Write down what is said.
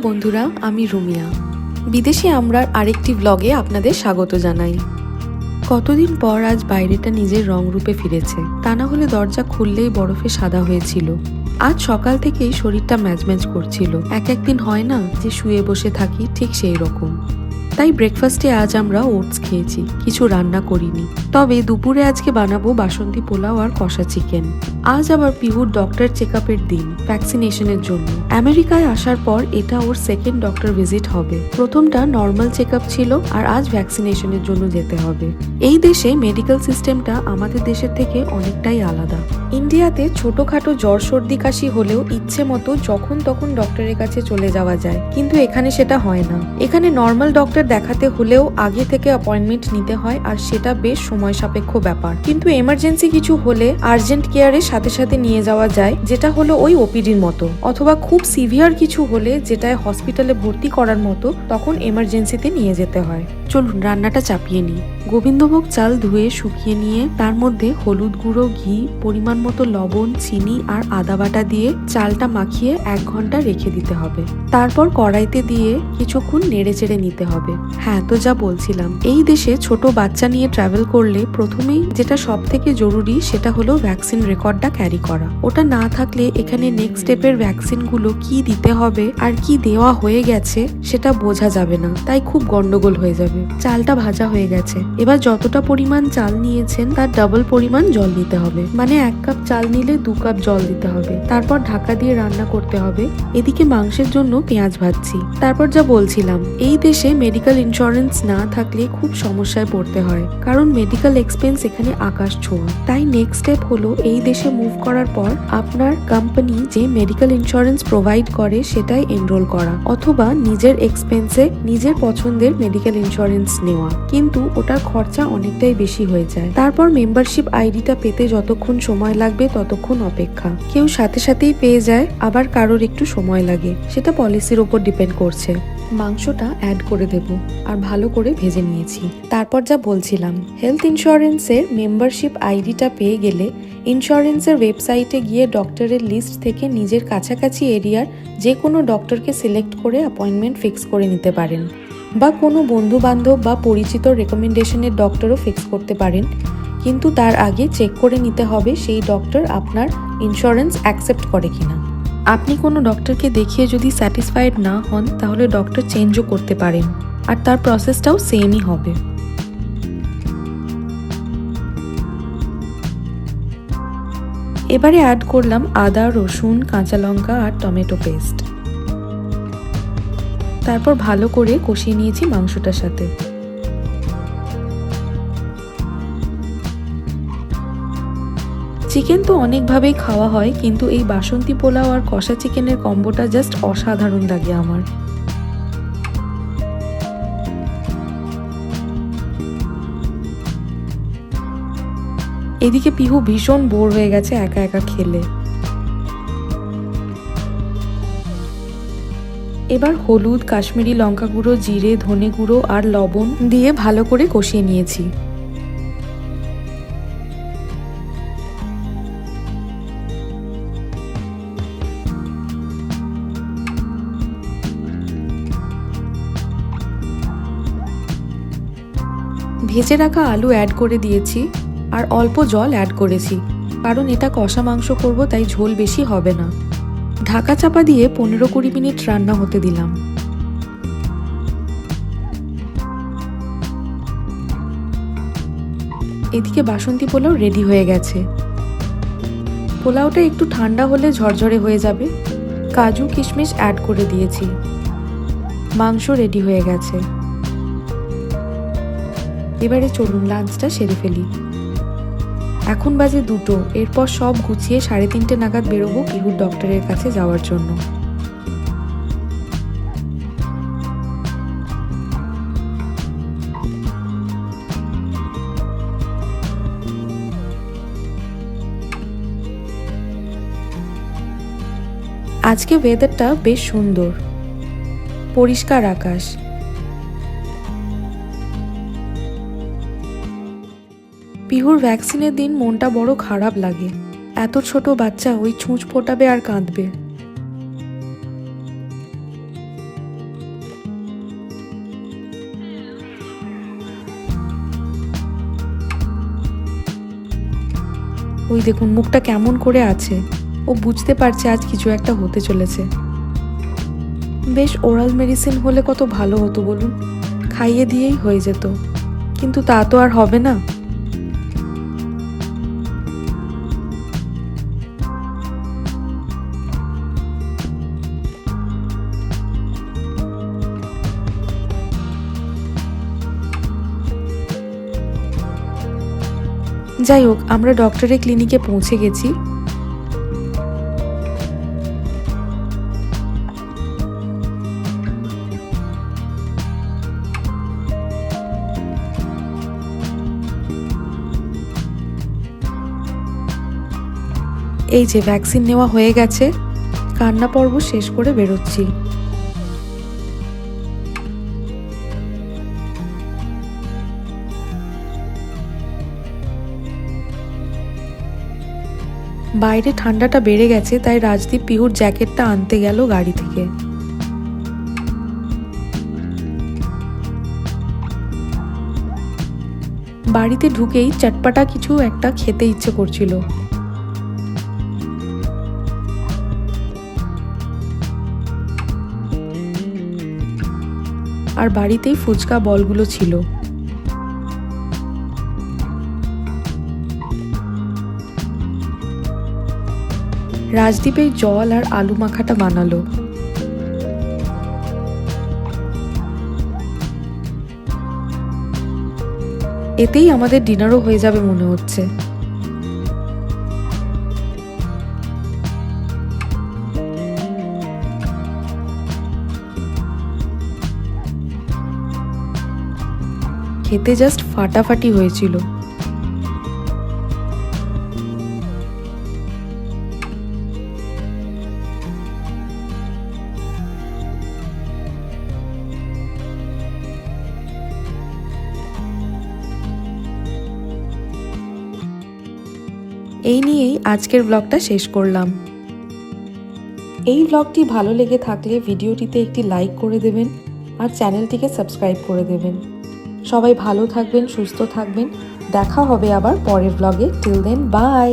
Hello বন্ধুরা, আমি রুমিয়া। বিদেশি আমরার আরেকটি ব্লগে আপনাদের স্বাগত জানাই। কতদিন পর আজ বাইরেটা নিজের রং রূপে ফিরেছে, তা না হলে দরজা খুললেই বরফে সাদা হয়েছিল। আজ সকাল থেকেই শরীরটা ম্যাজম্যাজ করছিল। একদিন হয় না যে শুয়ে বসে থাকি, ঠিক সেই রকম। তাই ব্রেকফাস্টে আজ আমরা ওটস খেয়েছি, কিছু রান্না করিনি। তবে দুপুরে আজকে বানাবো বাসন্তী পোলাও আর কষা চিকেন। আজ আবার পিহুর ডক্টর চেক আপের দিন, ভ্যাকসিনেশনের জন্য। আমেরিকায় আসার পর এটা ওর সেকেন্ড ডক্টর ভিজিট হবে। প্রথমটা নর্মাল চেক আপ ছিল, আর আজ ভ্যাকসিনেশনের জন্য যেতে হবে। এই দেশে মেডিকেল সিস্টেমটা আমাদের দেশের থেকে অনেকটাই আলাদা। ইন্ডিয়াতে ছোটখাটো জ্বর সর্দি কাশি হলেও ইচ্ছে মতো যখন তখন ডক্টরের কাছে চলে যাওয়া যায়, কিন্তু এখানে সেটা হয় না। এখানে নর্মাল ডক্টর দেখাতে হলেও আগে থেকে অ্যাপয়েন্টমেন্ট নিতে হয়, আর সেটা বেশ সময় সাপেক্ষ ব্যাপার। কিন্তু এমার্জেন্সি কিছু হলে আর্জেন্ট কেয়ারের সাথে সাথে নিয়ে যাওয়া যায়, যেটা হলো ওই ওপিডির মতো। অথবা খুব সিভিয়ার কিছু হলে, যেটায় হসপিটালে ভর্তি করার মতো, তখন এমার্জেন্সিতে নিয়ে যেতে হয়। চলুন রান্নাটা চাপিয়ে নিই। গোবিন্দভোগ চাল ধুয়ে শুকিয়ে নিয়ে তার মধ্যে হলুদ গুঁড়ো, ঘি, পরিমাণ মতো লবণ, চিনি আর আদা বাটা দিয়ে চালটা মাখিয়ে 1 ঘন্টা রেখে দিতে হবে। তারপর কড়াইতে দিয়ে কিছুক্ষণ নেড়ে চেড়ে নিতে হবে। হ্যাঁ, তো যা বলছিলাম, এই দেশে ছোট বাচ্চা নিয়ে ট্রাভেল করলে প্রথমেই যেটা সব থেকে জরুরি সেটা হলো ভ্যাকসিন রেকর্ডটা ক্যারি করা। ওটা না থাকলে এখানে নেক্সট স্টেপের ভ্যাকসিন গুলো কি দিতে হবে আর কি দেওয়া হয়ে গেছে সেটা বোঝা যাবে না, তাই খুব গন্ডগোল হয়ে যাবে। চালটা ভাজা হয়ে গেছে। এবার যতটা পরিমাণ চাল নিয়েছেন তার ডাবল পরিমাণ জল দিতে হবে। মানে 1 কাপ চাল নিলে 2 কাপ জল দিতে হবে। তারপর ঢাকা দিয়ে রান্না করতে হবে। এদিকে মাংসের জন্য পেঁয়াজ ভাজছি। তারপর যা বলছিলাম, এই দেশে মেডিকেল ইন্স্যুরেন্স না থাকলে খুব সমস্যায় পড়তে হয়, কারণ মেডিকেল এক্সপেন্স এখানে আকাশ ছোঁয়া। তাই নেক্সট স্টেপ হলো এই দেশে মুভ করার পর আপনার কোম্পানি যে মেডিকেল ইন্স্যুরেন্স প্রোভাইড করে সেটাই এনরোল করা, অথবা নিজের এক্সপেন্সে নিজের পছন্দের মেডিকেল ইন্স্যুরেন্স নেওয়া। কিন্তু ওটার খরচা অনেকটাই বেশি হয়ে যায়। তারপর মেম্বারশিপ আইডিটা পেতে যতক্ষণ সময় লাগবে ততক্ষণ অপেক্ষা। কেউ সাথে সাথেই পেয়ে যায়, আবার কারোর একটু সময় লাগে, সেটা পলিসির ওপর ডিপেন্ড করছে। মাংসটা অ্যাড করে দেব আর ভালো করে ভেজে নিয়েছি। তারপর যা বলছিলাম, হেলথ ইন্স্যুরেন্সের মেম্বারশিপ আইডিটা পেয়ে গেলে ইন্স্যুরেন্সের ওয়েবসাইটে গিয়ে ডক্টরের লিস্ট থেকে নিজের কাছাকাছি এরিয়ার যে কোনো ডক্টরকে সিলেক্ট করে অ্যাপয়েন্টমেন্ট ফিক্স করে নিতে পারেন, বা কোনো বন্ধু বান্ধব বা পরিচিত রেকমেন্ডেশনের ডক্টরও ফিক্স করতে পারেন। কিন্তু তার আগে চেক করে নিতে হবে সেই ডক্টর আপনার ইন্স্যুরেন্স অ্যাকসেপ্ট করে কিনা। আপনি কোনো ডক্টরকে দেখিয়ে যদি স্যাটিসফাইড না হন, তাহলে ডক্টর চেঞ্জও করতে পারেন, আর তার প্রসেসটাও সেমই হবে। এবারে অ্যাড করলাম আদা, রসুন, কাঁচা লঙ্কা আর টমেটো পেস্ট। তারপর ভালো করে কষিয়ে নিয়েছি মাংসটার সাথে। চিকেন তো অনেকভাবেই খাওয়া হয়, কিন্তু এই বাসন্তী পোলাও আর কষা চিকেনের কম্বোটা জাস্ট অসাধারণ লাগে আমার। এদিকে পিহু ভীষণ বোর হয়ে গেছে একা একা খেলে। এবার হলুদ, কাশ্মীরি লঙ্কা গুঁড়ো, জিরে, ধনে গুঁড়ো আর লবণ দিয়ে ভালো করে কষিয়ে নিয়েছি। ভেজে রাখা আলু অ্যাড করে দিয়েছি, আর অল্প জল অ্যাড করেছি, কারণ এটা কষা মাংস করব, তাই ঝোল বেশি হবে না। ঢাকা চাপা দিয়ে 15-20 মিনিট রান্না হতে দিলাম। এদিকে বাসন্তী পোলাও রেডি হয়ে গেছে। পোলাওটা একটু ঠান্ডা হলে ঝরঝরে হয়ে যাবে। কাজু কিশমিশ অ্যাড করে দিয়েছি। মাংস রেডি হয়ে গেছে। এবারে চলুন লাঞ্চটা সেরে ফেলি। এখন বাজে 2টো। এরপর সব গুছিয়ে 3:30 নাগাদ বেরোবো পিহুর ডক্টরের কাছে যাওয়ার জন্য। আজকে ওয়েদারটা বেশ সুন্দর, পরিষ্কার আকাশ। পিহুর ভ্যাকসিনের দিন মনটা বড় খারাপ লাগে। এত ছোট বাচ্চা ওই ছুঁচ ফোটাবে আর কাঁদবে। ওই দেখুন মুখটা কেমন করে আছে, ও বুঝতে পারছে আজ কিছু একটা হতে চলেছে। বেশ ওরাল মেডিসিন হলে কত ভালো হতো বলুন, খাইয়ে দিয়েই হয়ে যেত, কিন্তু তা তো আর হবে না। যাই হোক, আমরা ডক্টরের ক্লিনিকে পৌঁছে গেছি। এই যে ভ্যাকসিন নেওয়া হয়ে গেছে, কান্না পর্ব শেষ করে বেরোচ্ছি। বাইরে ঠান্ডাটা বেড়ে গেছে, তাই রাজদীপ পিহুর জ্যাকেটটা আনতে গেল গাড়ি থেকে। বাড়িতে ঢুকেই চটপটা কিছু একটা খেতে ইচ্ছে করছিল। আর বাড়িতেই ফুচকা বলগুলো ছিল। রাজদীপ এই জল আর আলু মাখাটা বানালো। এতেই আমাদের ডিনারও হয়ে যাবে মনে হচ্ছে। খেতে জাস্ট ফাটাফাটি হয়েছিল। এই নিয়েই আজকের ব্লগটা শেষ করলাম। এই ব্লগটি ভালো লেগে থাকলে ভিডিওটিতে একটি লাইক করে দেবেন আর চ্যানেলটিকে সাবস্ক্রাইব করে দেবেন। সবাই ভালো থাকবেন, সুস্থ থাকবেন। দেখা হবে আবার পরের ব্লগে। Till then, by.